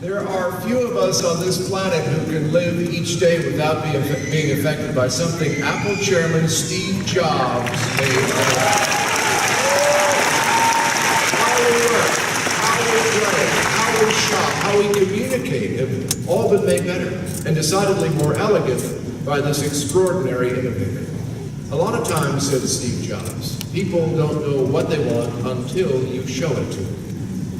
There are few of us on this planet who can live each day without being affected by something Apple Chairman Steve Jobs made. How we work, how we play, how we shop, how we communicate have all been made better and decidedly more elegant by this extraordinary innovator. A lot of times, said Steve Jobs, people don't know what they want until you show it to them.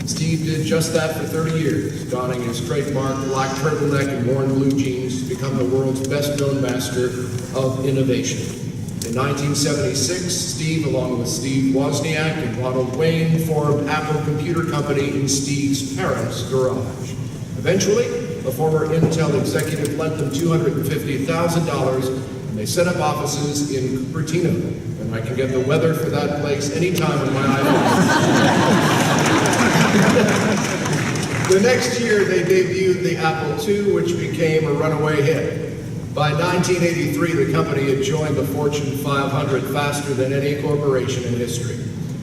Steve did just that for 30 years, donning his trademark black turtleneck and worn blue jeans to become the world's best-known master of innovation. In 1976, Steve, along with Steve Wozniak and Ronald Wayne, formed Apple Computer Company in Steve's parents' garage. Eventually, a former Intel executive lent them $250,000, and they set up offices in Cupertino. And I can get the weather for that place anytime on my iPhone. The next year, they debuted the Apple II, which became a runaway hit. By 1983, the company had joined the Fortune 500 faster than any corporation in history.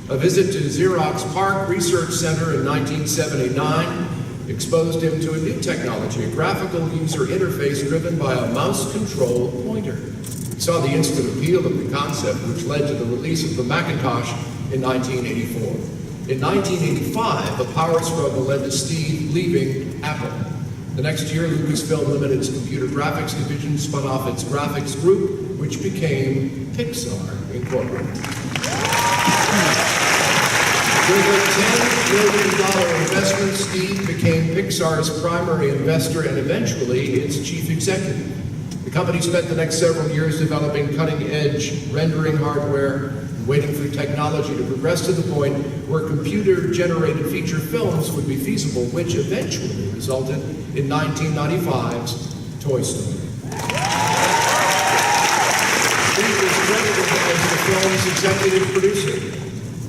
A visit to Xerox PARC Research Center in 1979 exposed him to a new technology, a graphical user interface driven by a mouse-controlled pointer. He saw the instant appeal of the concept, which led to the release of the Macintosh in 1984. In 1985, a power struggle led to Steve leaving Apple. The next year, Lucasfilm Limited's computer graphics division spun off its graphics group, which became Pixar Incorporated. With a $10 billion investment, Steve became Pixar's primary investor and eventually its chief executive. The company spent the next several years developing cutting-edge rendering hardware, waiting for technology to progress to the point where computer-generated feature films would be feasible, which eventually resulted in 1995's Toy Story. Steve is credited as the film's executive producer.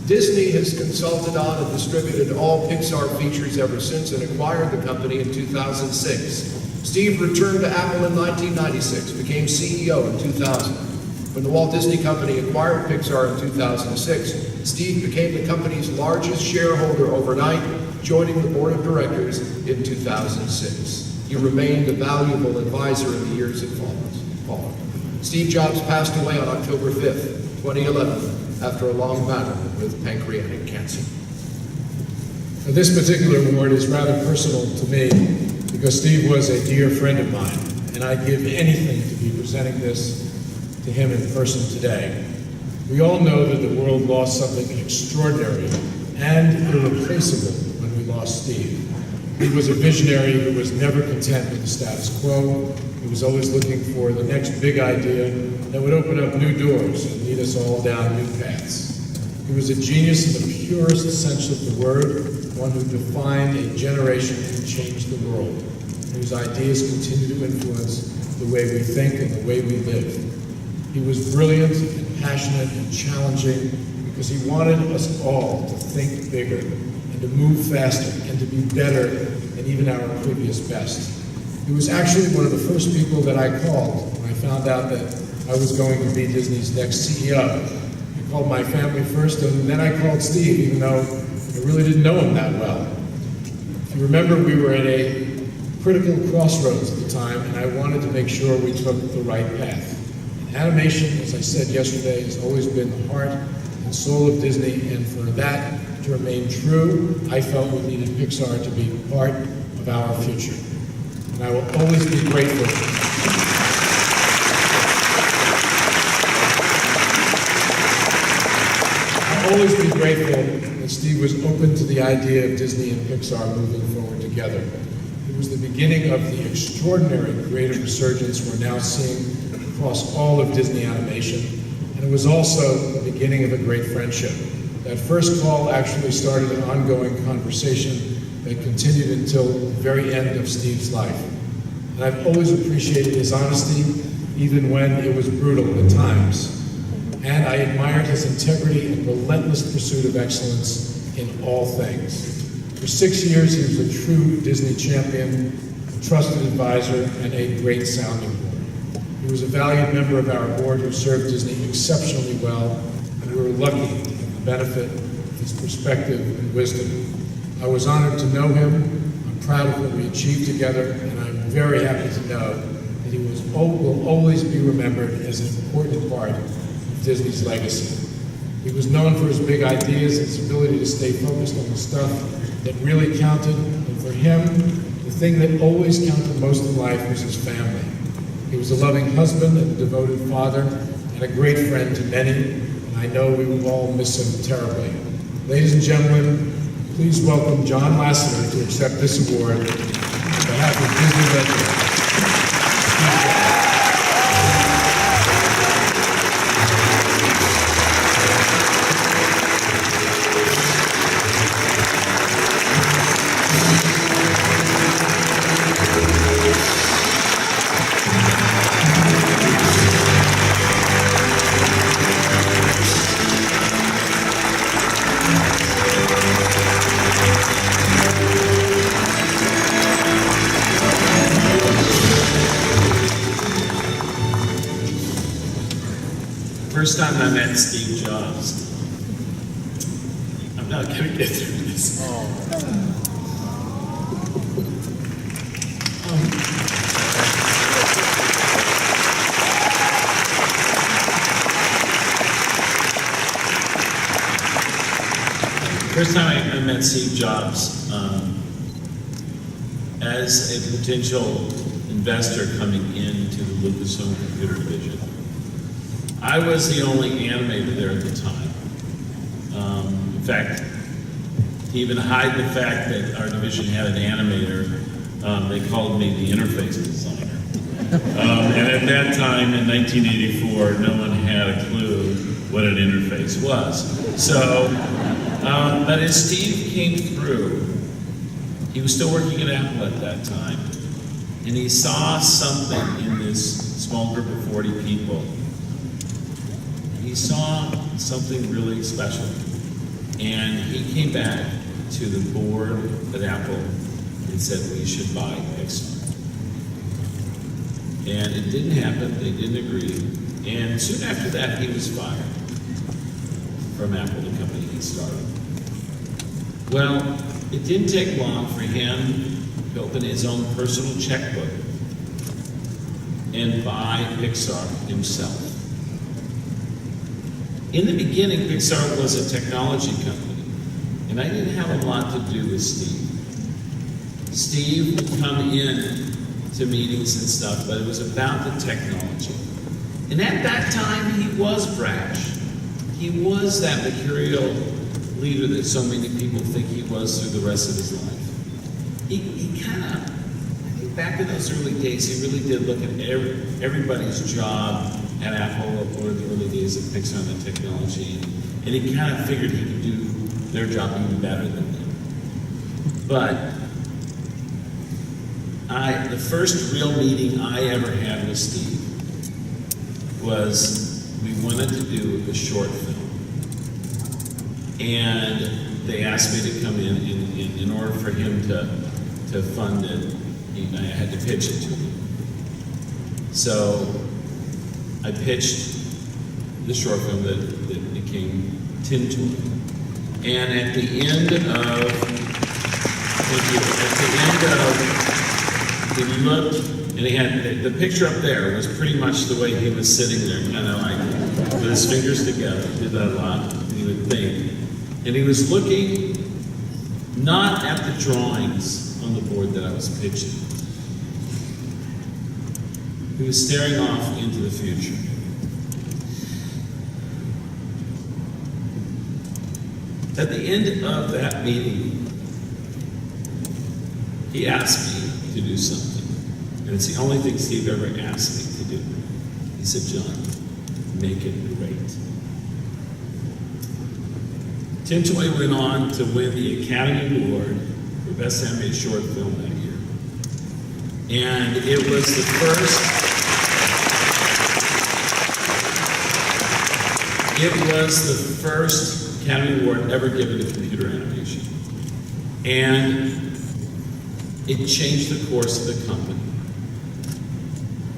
Disney has consulted on and distributed all Pixar features ever since and acquired the company in 2006. Steve returned to Apple in 1996, became CEO in 2000. When the Walt Disney Company acquired Pixar in 2006, Steve became the company's largest shareholder overnight, joining the board of directors in 2006. He remained a valuable advisor in the years that followed. Steve Jobs passed away on October 5th, 2011, after a long battle with pancreatic cancer. Now, this particular award is rather personal to me because Steve was a dear friend of mine, and I'd give anything to be presenting this to him in person today. We all know that the world lost something extraordinary and irreplaceable when we lost Steve. He was a visionary who was never content with the status quo. He was always looking for the next big idea that would open up new doors and lead us all down new paths. He was a genius in the purest sense of the word, one who defined a generation and changed the world, and whose ideas continue to influence the way we think and the way we live. He was brilliant and passionate and challenging because he wanted us all to think bigger and to move faster and to be better than even our previous best. He was actually one of the first people that I called when I found out that I was going to be Disney's next CEO. I called my family first, and then I called Steve, even though I really didn't know him that well. If you remember, we were at a critical crossroads at the time, and I wanted to make sure we took the right path. Animation, as I said yesterday, has always been the heart and soul of Disney, and for that to remain true, I felt we needed Pixar to be part of our future. And I will always be grateful. I'll always be grateful that Steve was open to the idea of Disney and Pixar moving forward together. It was the beginning of the extraordinary creative resurgence we're now seeing across all of Disney animation, and it was also the beginning of a great friendship. That first call actually started an ongoing conversation that continued until the very end of Steve's life. And I've always appreciated his honesty, even when it was brutal at times. And I admired his integrity and relentless pursuit of excellence in all things. For 6 years, he was a true Disney champion, a trusted advisor, and a great sounding board. He was a valued member of our board who served Disney exceptionally well, and we were lucky to have the benefit of his perspective and wisdom. I was honored to know him. I'm proud of what we achieved together, and I'm very happy to know that he will always be remembered as an important part of Disney's legacy. He was known for his big ideas, his ability to stay focused on the stuff that really counted, and for him, the thing that always counted most in life was his family. He was a loving husband and a devoted father, and a great friend to many, and I know we will all miss him terribly. Ladies and gentlemen, please welcome John Lasseter to accept this award on behalf of Disney Legends. First time I met Steve Jobs. I'm not going to get through this. First time I met Steve Jobs as a potential investor coming into the Lucasfilm computer division. I was the only animator there at the time. In fact, to even hide the fact that our division had an animator, they called me the interface designer. And at that time, in 1984, no one had a clue what an interface was. So, but as Steve came through, he was still working at Apple at that time, and he saw something in this small group of 40 people. He saw something really special, and he came back to the board at Apple and said we should buy Pixar. And it didn't happen, they didn't agree, and soon after that he was fired from Apple, the company he started. Well, it didn't take long for him to open his own personal checkbook and buy Pixar himself. In the beginning, Pixar was a technology company, and I didn't have a lot to do with Steve. Steve would come in to meetings and stuff, but it was about the technology. And at that time, he was brash. He was that mercurial leader that so many people think he was through the rest of his life. He kind of, I think back in those early days, he really did look at everybody's job at Apple or the early days of Pixar and the technology, and he kind of figured he could do their job even better than them. But the first real meeting I ever had with Steve was we wanted to do a short film, and they asked me to come in order for him to fund it. I had to pitch it to him. So I pitched the short film that became Tin Toy. And at the end he looked, and he had, the picture up there was pretty much the way he was sitting there, kind of like with his fingers together. He did that a lot, and he would think. And he was looking not at the drawings on the board that I was pitching. He was staring off into the future. At the end of that meeting, he asked me to do something. And it's the only thing Steve ever asked me to do. He said, John, make it great. Tin Toy went on to win the Academy Award for Best Animated Short Film that year. And it was the first Academy Award ever given to computer animation. And it changed the course of the company.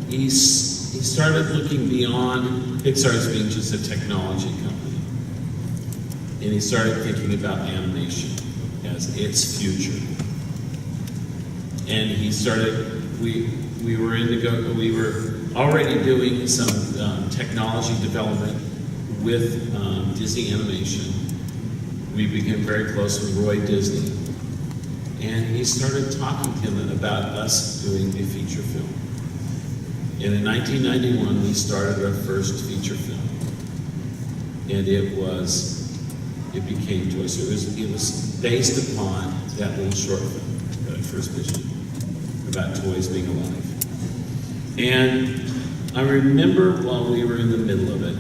He started looking beyond Pixar as being just a technology company. And he started thinking about animation as its future. And he started, we were already doing some technology development with Disney Animation. We became very close with Roy Disney. And he started talking to him about us doing a feature film. And in 1991, we started our first feature film. And it became Toy Story. It was based upon that little short film that I first mentioned about toys being alive. And I remember while we were in the middle of it,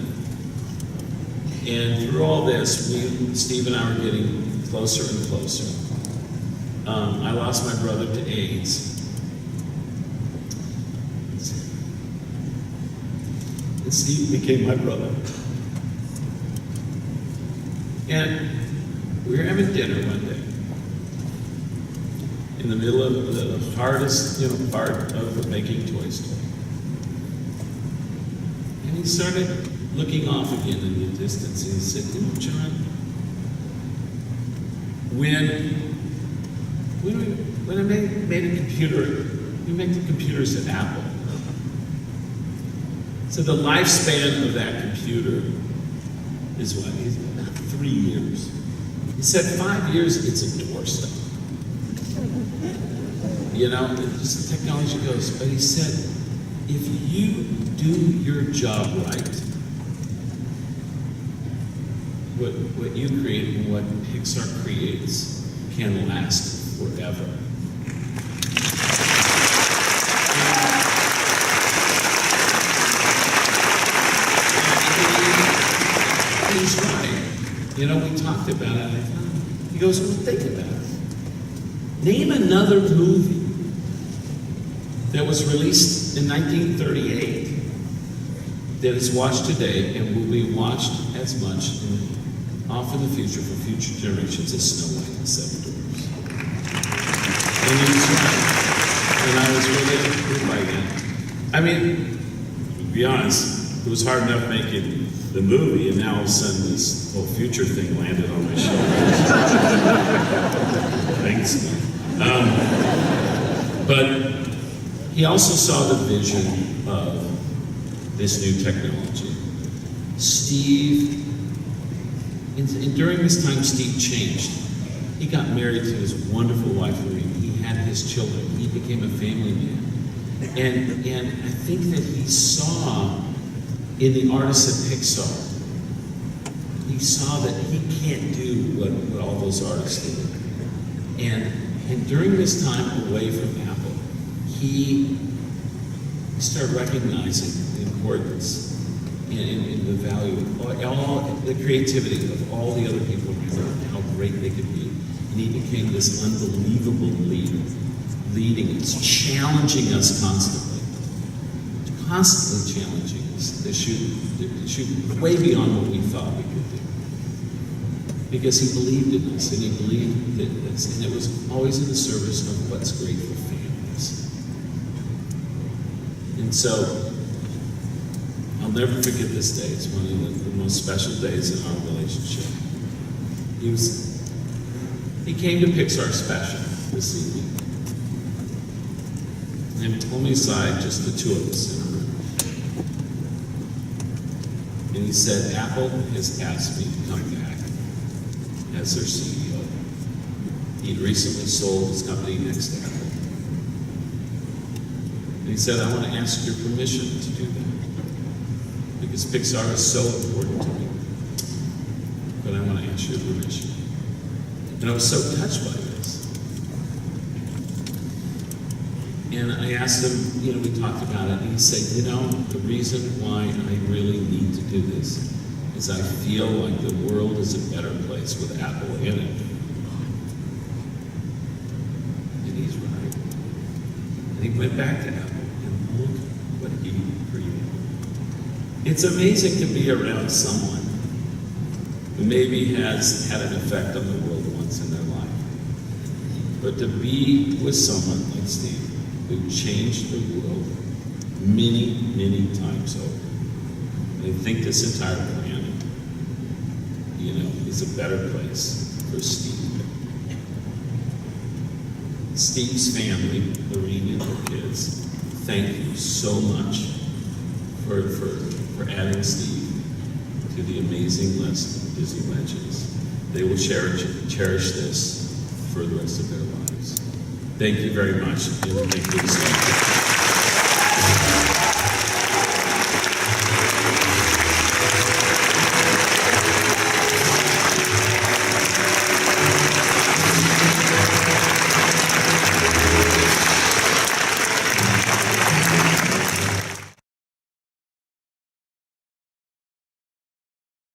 and through all this, Steve and I were getting closer and closer. I lost my brother to AIDS. And Steve became my brother. And we were having dinner one day in the middle of the hardest, part of making Toy Story. And he started looking off again in the distance, and he said, John, when I made a computer, we make the computers at Apple. So the lifespan of that computer is what? It's about 3 years. He said 5 years, it's a doorstep. Just the technology goes. But he said, if you do your job right, what you create and what Pixar creates can last forever. He's right. We talked about it. He goes, well, think about it. Name another movie that was released in 1938 that is watched today and will be watched as much off in the future for future generations as Snow White and the Seven Dwarfs. And he was right. And I was really moved by that. I mean, to be honest, it was hard enough making the movie, and now all of a sudden this whole future thing landed on my shoulders. Thanks. But he also saw the vision of this new technology. Steve, and during this time, Steve changed. He got married to his wonderful wife, Maureen. He had his children. He became a family man. And I think that he saw in the artists at Pixar, he saw that he can't do what all those artists do. And during this time away from Apple, he started recognizing the importance and the value of all the creativity of all the other people around, how great they could be. And he became this unbelievable leader, leading us, challenging us constantly challenging us to shoot way beyond what we thought we could do. Because he believed in us, and he believed in us, and it was always in the service of what's great for families. And so, I'll never forget this day. It's one of the most special days in our relationship. He came to Pixar Special this evening and pulled me aside, just the two of us in a room. And he said, Apple has asked me to come back as their CEO. He'd recently sold his company next to Apple. And he said, I want to ask your permission to do that. Because Pixar is so important to me. But I want to ask your permission. And I was so touched by this. And I asked him, we talked about it, and he said, the reason why I really need to do this is I feel like the world is a better place with Apple in it. And he's right. And he went back to Apple, and look what he created. It's amazing to be around someone who maybe has had an effect on the world once in their life. But to be with someone like Steve, who changed the world many, many times over. I think this entire planet, is a better place for Steve. Steve's family, Lorene and their kids, thank you so much for adding Steve to the amazing list of Disney legends. They will cherish this for the rest of their lives. Thank you very much, and thank you.